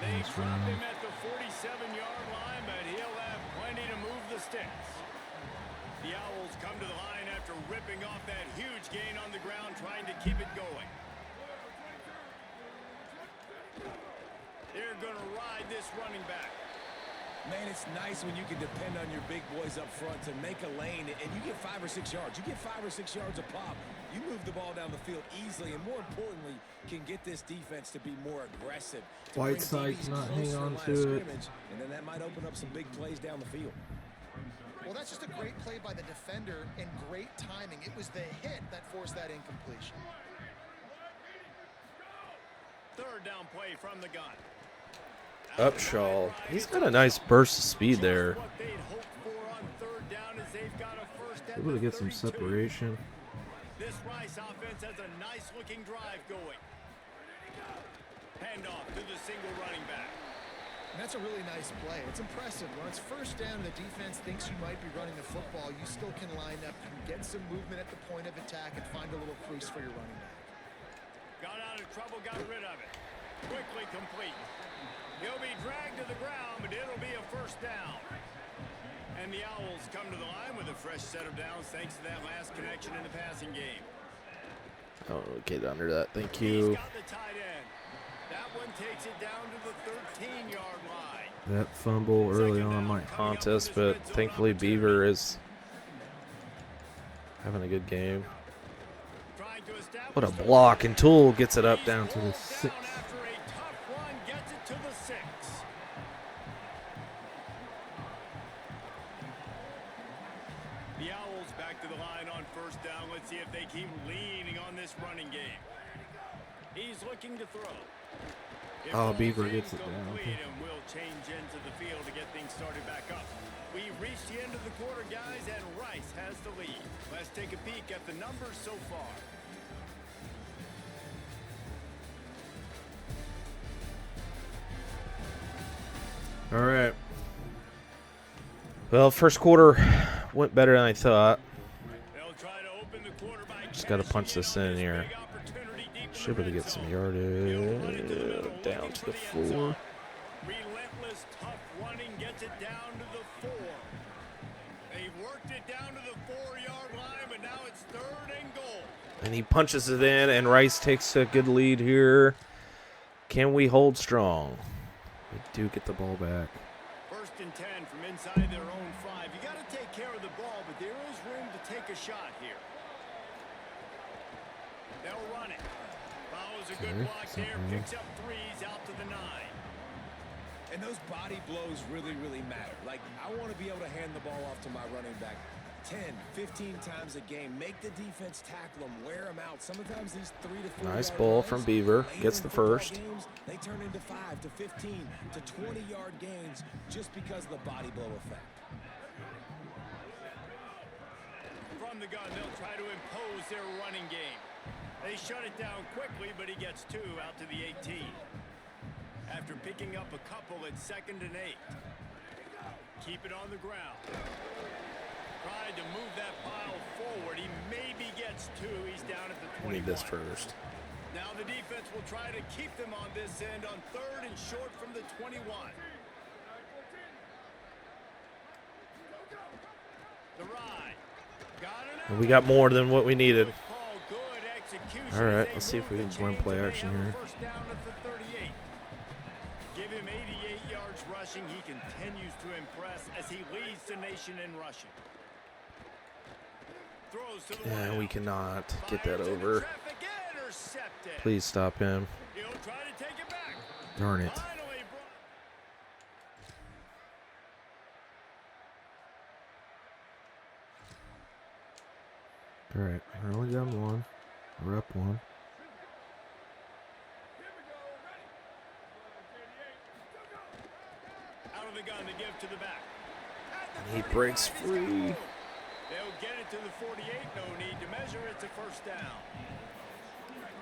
They drop him at the 47-yard line, but he'll have plenty to move the sticks. The Owls come to the line after ripping off that huge gain on the ground, trying to keep it going. They're going to ride this running back. Man, it's nice when you can depend on your big boys up front to make a lane, and you get 5 or 6 yards. You get 5 or 6 yards a pop. You move the ball down the field easily, and more importantly, can get this defense to be more aggressive. To bring Whiteside DBs cannot closer hang to the on line of to it. scrimmage, and then that might open up some big plays down the field. Well, that's just a great play by the defender and great timing. It was the hit that forced that incompletion. 3rd down play from the gun. Upshaw. He's got a nice burst of speed there. What they'd hoped for on 3rd down is they've got a first at Able to the get some 32. separation. This Rice offense has a nice-looking drive going. Handoff to the single running back. And that's a really nice play. It's impressive. When it's first down and the defense thinks you might be running the football, you still can line up and get some movement at the point of attack and find a little crease for your running back. Got out of trouble, got rid of it. Quickly complete. He'll be dragged to the ground, but it'll be a first down. And the Owls come to the line with a fresh set of downs thanks to that last connection in the passing game. Oh, get under that. Thank He's you. got the tight end. That one takes it down to the 13-yard line. That fumble early on might haunt us, but thankfully Beaver is having a good game. Trying to establish What a the block. run. And Tool gets it up He's down to the rolled 6. down after a tough run, gets it to the 6. The Owls back to the line on first down. Let's see if they keep leaning on this running game. He's looking to throw. It Oh, falls Beaver gets it down. incomplete, and we'll change into the field to get things started back up. We've reached the end of the quarter, guys, and Rice has the lead. Let's take a peek at the numbers so far. All right. Well, first quarter went better than I thought. They'll try to open the quarter by Just got to punch this in here. big opportunity deep in the Should be able to red get some zone. yardage He'll run it to the middle, down looking to for the the end 4. zone. Relentless, tough running gets it down to the 4. They've worked it down to the 4-yard line, but now it's 3rd and goal. And he punches it in, and Rice takes a good lead here. Can we hold strong? We do get the ball back. 1st and 10 from inside their own 5. You got to take care of the ball, but there is room to take a shot here. They'll run it. Follows a good Okay, block there. something. Picks up 3s out to the 9. And those body blows really, really matter. Like, I want to be able to hand the ball off to my running back 10, 15 times a game. Make the defense tackle them, wear them out. Sometimes these 3 to 4 Nice yard ball runs, from Beaver. later Gets in the football first. Games, they turn into 5 to 15 to 20-yard gains just because of the body blow effect. From the gun, they'll try to impose their running game. They shut it down quickly, but he gets 2 out to the 18. After picking up a couple at 2nd and 8. Keep it on the ground. Tried to move that pile forward. He maybe gets 2. He's down at the 21. I need this first. Now the defense will try to keep them on this end on 3rd and short from the 21. The ride. And we got more than what we needed. Good call, good execution. All right, They let's see if we move can the run chains play and they action have a here. first down at the 38. Give him 88 yards rushing. He continues to impress as he leads the nation in rushing. Throws to the Yeah, wild. we cannot get Fires that into over. traffic, intercepted. Please stop him. He'll try to take it back. Darn it. Finally All right, we're only down 1. We're up 1. out of the gun to give to the back. And he breaks free. They'll get it to the 48. No need to measure. It's a first down.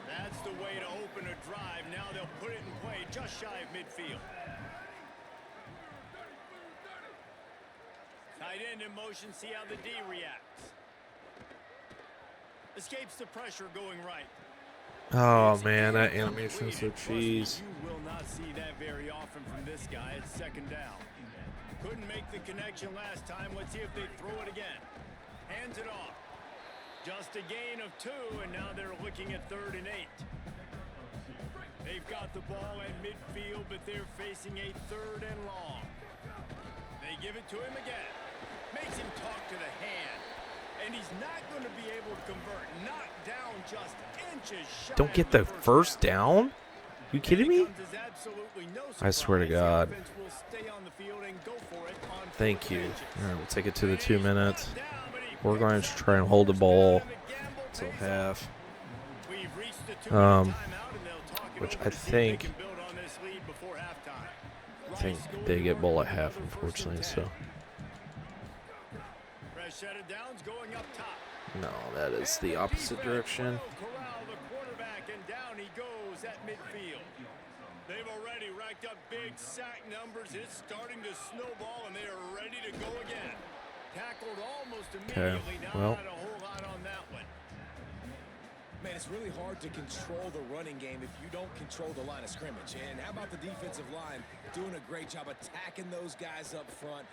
That's the way to open a drive. Now they'll put it in play just shy of midfield. Tight end in motion. See how the D reacts. Escapes the pressure going right. Oh, man, that animation is so cheese. You will not see that very often from this guy. It's 2nd down. Couldn't make the connection last time. Let's see if they throw it again. Hands it off. Just a gain of 2, and now they're looking at 3rd and 8. They've got the ball at midfield, but they're facing a 3rd and long. They give it to him again. Makes him talk to the hand. And he's not going to be able to convert. Knocked down just inches shy. Don't get the first down? You kidding me? I swear to God. Thank you. All right, we'll take it to the 2 minutes. We're going to try and hold the ball until half. Which I think they get ball at half, unfortunately. So no, that is the opposite direction. They've already racked up big sack numbers. It's starting to snowball, and they are ready to go again. Tackled almost immediately. Well. Not a whole lot on that one. Man, it's really hard to control the running game if you don't control the line of scrimmage. And how about the defensive line doing a great job attacking those guys up front?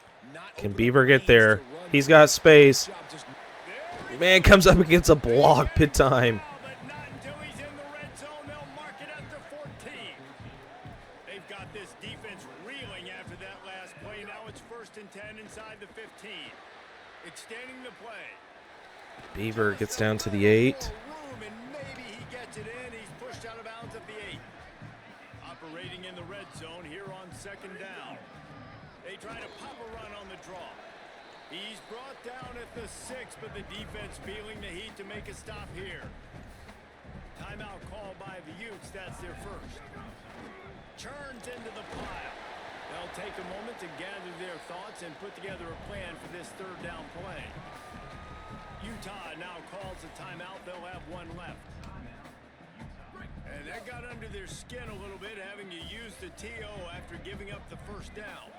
Can Beaver get there? He's got space. Man, comes up against a block big time. But not until he's in the red zone. They'll mark it at the 14. They've got this defense reeling after that last play. Now it's 1st and 10 inside the 15. Extending the play. Beaver gets down to the 8. Room, and maybe he gets it in. He's pushed out of bounds at the 8. Operating in the red zone here on 2nd down. They try to pop a run on the draw. He's brought down at the 6, but the defense feeling the heat to make a stop here. Timeout call by the Utes. That's their first. Churns into the pile. They'll take a moment to gather their thoughts and put together a plan for this 3rd down play. Utah now calls a timeout. They'll have 1 left. And that got under their skin a little bit, having to use the TO after giving up the 1st down.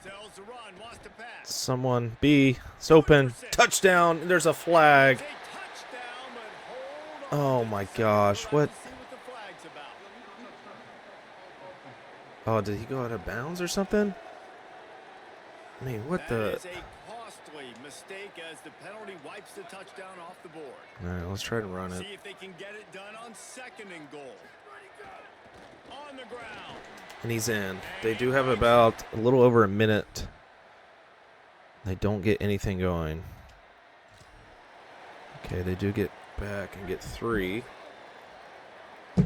Sells the run, lost a pass. Someone, B, it's open. Touchdown. There's a flag. It's a touchdown, but hold on Oh, my gosh. What? to see what the flag's about. Oh, did he go out of bounds or something? I mean, what the? That is a costly mistake as the penalty wipes the touchdown off the board. All right, let's try to run it. See if they can get it done on 2nd and goal. On the ground. And he's in. They do have about a little over a minute. They don't get anything going. Okay, they do get back and get 3. Let's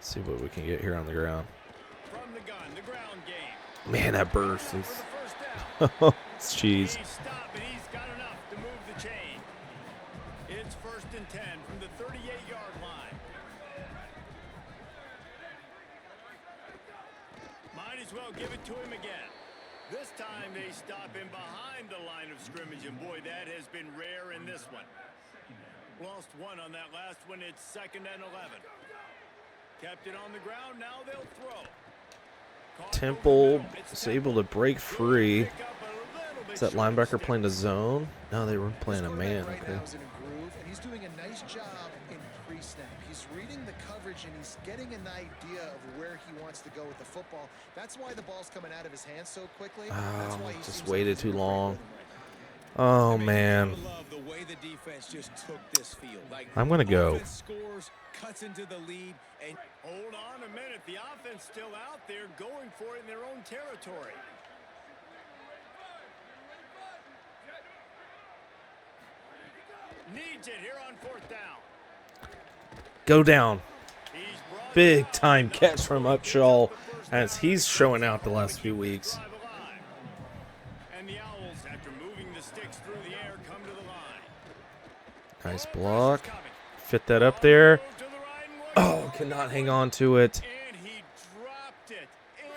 see what we can get here on the ground. From the gun, the ground game. Man, that burst For is the first down. it's cheese. He's stopped, and he's got enough to move the chain. It's 1st and 10 from the 38-yard line. Might as well give it to him again. This time they stop him behind the line of scrimmage, and boy, that has been rare in this one. Lost one on that last one. It's 2nd and 11. Kept it on the ground. Now they'll throw. Temple is able to break free. Is that linebacker playing the zone? No, they were playing a man. Right Okay. now is in a groove, and he's doing a nice job in pre-snap. He's reading the coverage, and he's getting an idea of where he wants to go with the football. That's why the ball's coming out of his hands so quickly. That's why he Just seems waited like too he's in a great long. rhythm right now. Oh, man. Love the way the defense just took this field. Like, I'm going to go. offense scores, cuts into the lead, and Hold on a minute. The offense still out there going for it in their own territory. Needs it here on 4th down. Go down. He's brought Big down. time catch from Upshaw as he's showing out the last few weeks. Drive alive. And the Owls, after moving the sticks through the air, come to the line. Nice block. Fit that up there. Oh, cannot hang on to it. And he dropped it.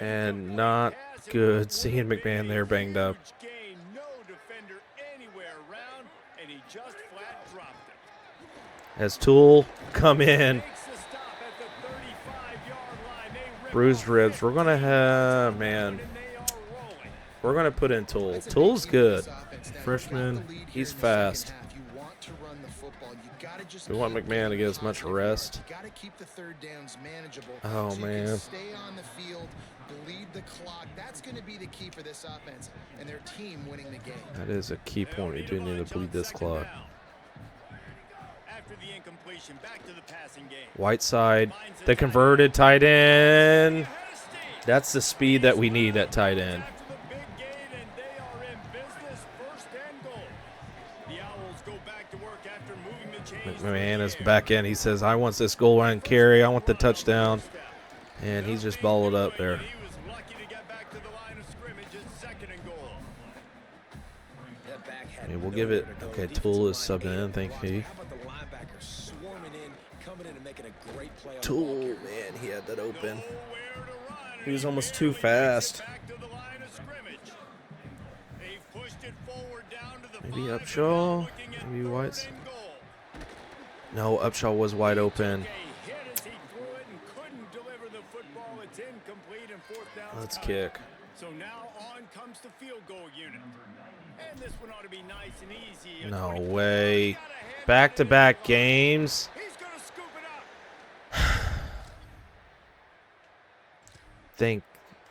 And not good. Seeing McMahon there banged up. Huge gain. No defender anywhere around, and he just flat dropped it. As Tool come in. Makes the stop at the 35-yard line. They rip Bruised off ribs. We're going to have, man. and they are rolling. We're going to put in Tool. That's a big Tool's key for good. this offense. Now, Freshman. you got the lead here He's in the second fast. half. You want to run the football. You gotta just We want keep McMahon to getting get as much positive rest. yards. You gotta keep the 3rd downs manageable. Oh, so you man. can stay on the field, bleed the clock. That's going to be the key for this offense and their team winning the game. That is a key point. We do need to bleed this clock. After the incompletion, back to the passing game. Whiteside, the converted tight end. That's the speed that we need at tight end. After the big gain, and they are in business, 1st and goal. The Owls go back to work after moving the chains. McMahon is back in. He says, I want this goal line carry. I want the touchdown. And he's just balled up there. He was lucky to get back to the line of scrimmage. It's 2nd and goal. that back had Yeah, we'll give it. nowhere to go. Okay, Defensive Tool is line subbing in. Thank blocking. you. How about the linebacker swarming in, coming in and making a great play on the Tool, ball carrier? man, he had that open. Nowhere to run, He was and almost barely too fast. gets it back to the line of scrimmage. They've pushed it forward down to the Maybe 5, Upshaw, and now looking at maybe 3rd Whites. and goal. No, Upshaw was wide open. Okay, hit as he threw it and couldn't deliver the football. It's incomplete and 4th down. Let's kick. So now on comes the field goal unit. And this one ought to be nice and easy. A No 24. way. Gotta hand Back-to-back it games. He's gonna scoop it up.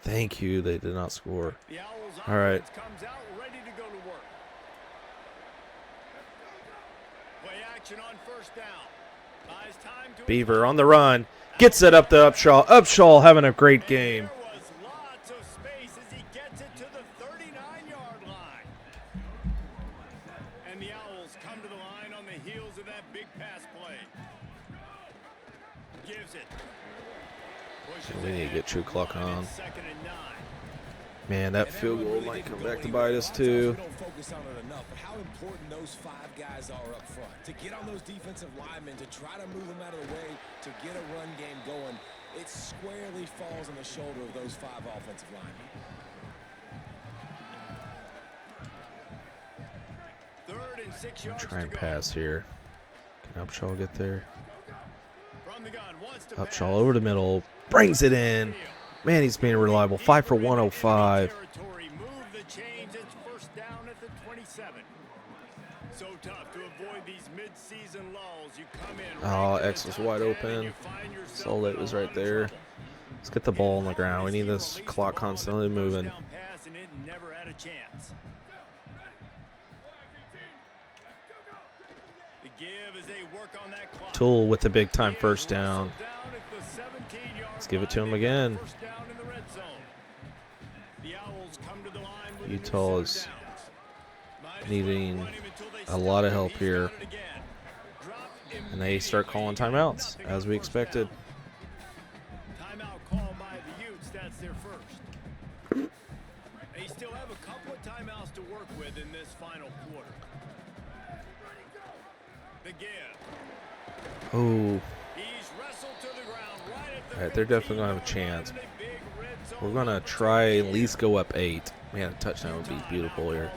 Thank you. They did not score. The Owls All right. offense comes out ready to go to work. Play action on 1st down. Buys time to Beaver on the run. Gets it up to Upshaw. Upshaw having a great game. There was lots of space as he gets it to the 39-yard line. And the Owls come to the line on the heels of that big pass play. Gives it. Pushes We need to ahead get True Clock for one, on. it's 2nd and 9. Man, that field goal might come back to bite us too. We don't focus on it enough, but how important those 5 guys are up front. To get on those defensive linemen, to try to move them out of the way, to get a run game going, it squarely falls on the shoulder of those 5 offensive linemen. 3rd and 6 yards Try and to go. pass here. Can Upshaw get there? From the gun, wants to Upshaw pass. over the middle. Brings it in. Man, he's being reliable. 5 for 105. Territory. Move the chains. It's 1st down at the 27. So tough to avoid these mid-season lulls. You come in Oh, right to the X was top wide 10 open. and you find yourself Saw it in a was lot right of there. trouble. Let's get the ball on the ground. We need this Released clock the ball on that constantly 1st moving. down pass, and it never had a chance. The give as they work on that clock. Tool with the big time 1st Russell down. down at the 17-yard Let's give it to line. him They get again. 1st down in the red zone. The Owls come to the line with a new Utah set is of downs. Might as well needing run him until they a stop lot of him. help He's here. got it again. Drop And they start calling timeouts, Nothing as on we 1st expected. down. Timeout called by the Utes. That's their first. They still have a couple of timeouts to work with in this final quarter. The give. Oh, He's wrestled to the ground right at the All right, they're definitely gonna have a 15-yard line chance. in a big red We're going to try at least go up 8. Man, a touchdown would be beautiful here.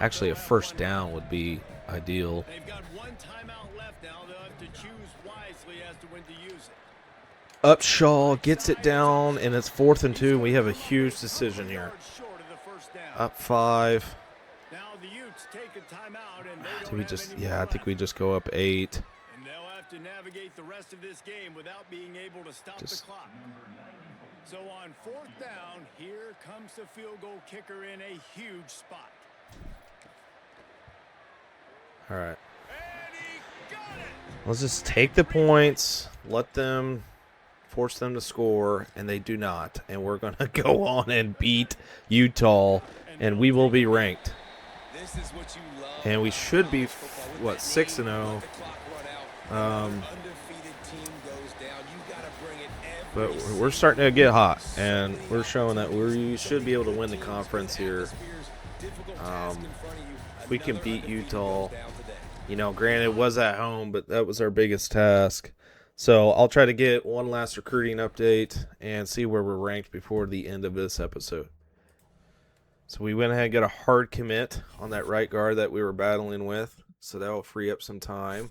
Actually, a first down would be ideal. They've got one timeout left now. They'll have to choose wisely as to when to use it. Upshaw gets it down, and it's 4th and 2. We have a huge decision here. Up 5. Now the Utes take a timeout, and Do we just? Yeah, I think we just go up 8. and they'll have to navigate the rest of this game without being able to stop the clock. So on 4th down, here comes the field goal kicker in a huge spot. All right. And he got it! Let's just take the points. Let them force them to score, and they do not. And we're going to go on and beat Utah, and we will be ranked. This is what you love. And we should be, what, 6-0. Undefeated team goes down. You got to bring it every But we're starting to get hot, and we're showing that we should be able to win the conference here. If we can beat Utah, you know, granted it was at home, but that was our biggest task. So I'll try to get one last recruiting update and see where we're ranked before the end of this episode. So we went ahead and got a hard commit on that right guard that we were battling with, so that will free up some time.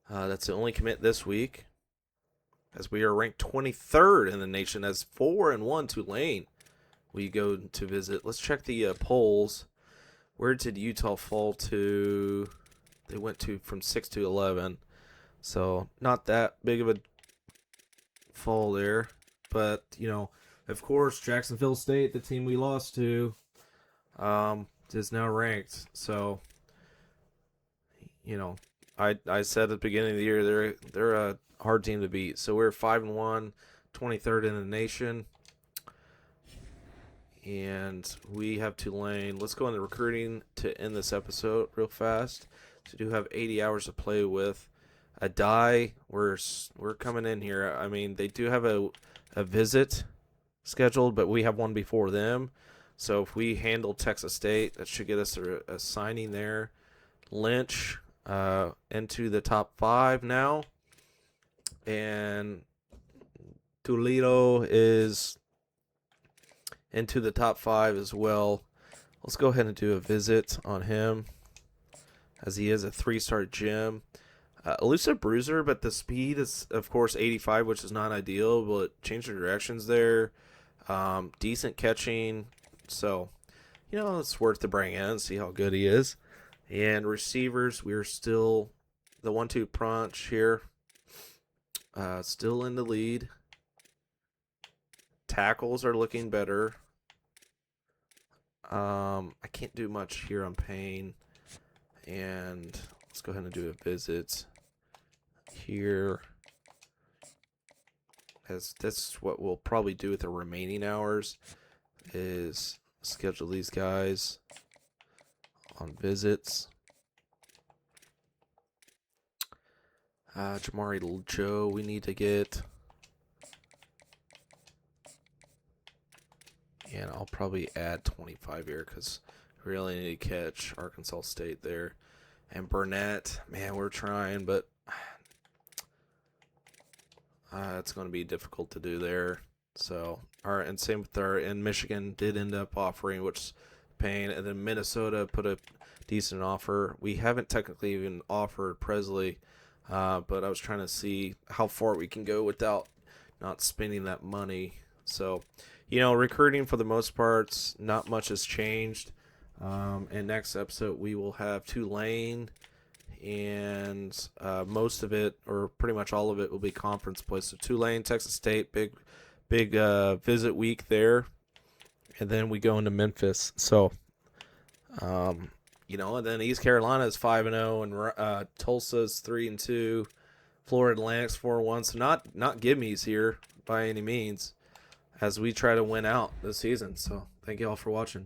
That's the only commit this week, as we are ranked 23rd in the nation as 4-1 Tulane. We go to visit. Let's check the polls. Where did Utah fall to? They went to from 6 to 11. So not that big of a fall there. But, you know, of course, Jacksonville State, the team we lost to, is now ranked. So, you know, I said at the beginning of the year they're a hard team to beat. So we're 5-1, 23rd in the nation. And we have Tulane. Let's go into recruiting to end this episode real fast. So we do have 80 hours to play with. Adai, we're coming in here. I mean, they do have a visit scheduled, but we have one before them. So if we handle Texas State, that should get us a signing there. Lynch into the top 5 now. And Toledo is into the top 5 as well. Let's go ahead and do a visit on him, as he is a 3-star gem. Elusive bruiser, but the speed is, of course, 85, which is not ideal, but change of directions there. Decent catching. So, you know, it's worth to bring in, see how good he is. And receivers, we're still the 1-2 punch here. Still in the lead. Tackles are looking better. I can't do much here on Payne. And let's go ahead and do a visit here, as that's what we'll probably do with the remaining hours, is schedule these guys on visits. Jamari Joe, we need to get, and I'll probably add 25 here because we really need to catch Arkansas State there. And Burnett, man, we're trying, but it's going to be difficult to do there. So, and same with and Michigan did end up offering, which is paying, and then Minnesota put a decent offer. We haven't technically even offered Presley, but I was trying to see how far we can go without not spending that money. So, you know, recruiting for the most part, not much has changed. And next episode we will have Tulane, and most of it, or pretty much all of it, will be conference play. So Tulane, Texas State, big visit week there, and then we go into Memphis. So, you know, and then East Carolina is 5-0, and Tulsa's 3-2, Florida Atlantic's 4-1. So not gimmies here by any means, as we try to win out this season. So thank you all for watching.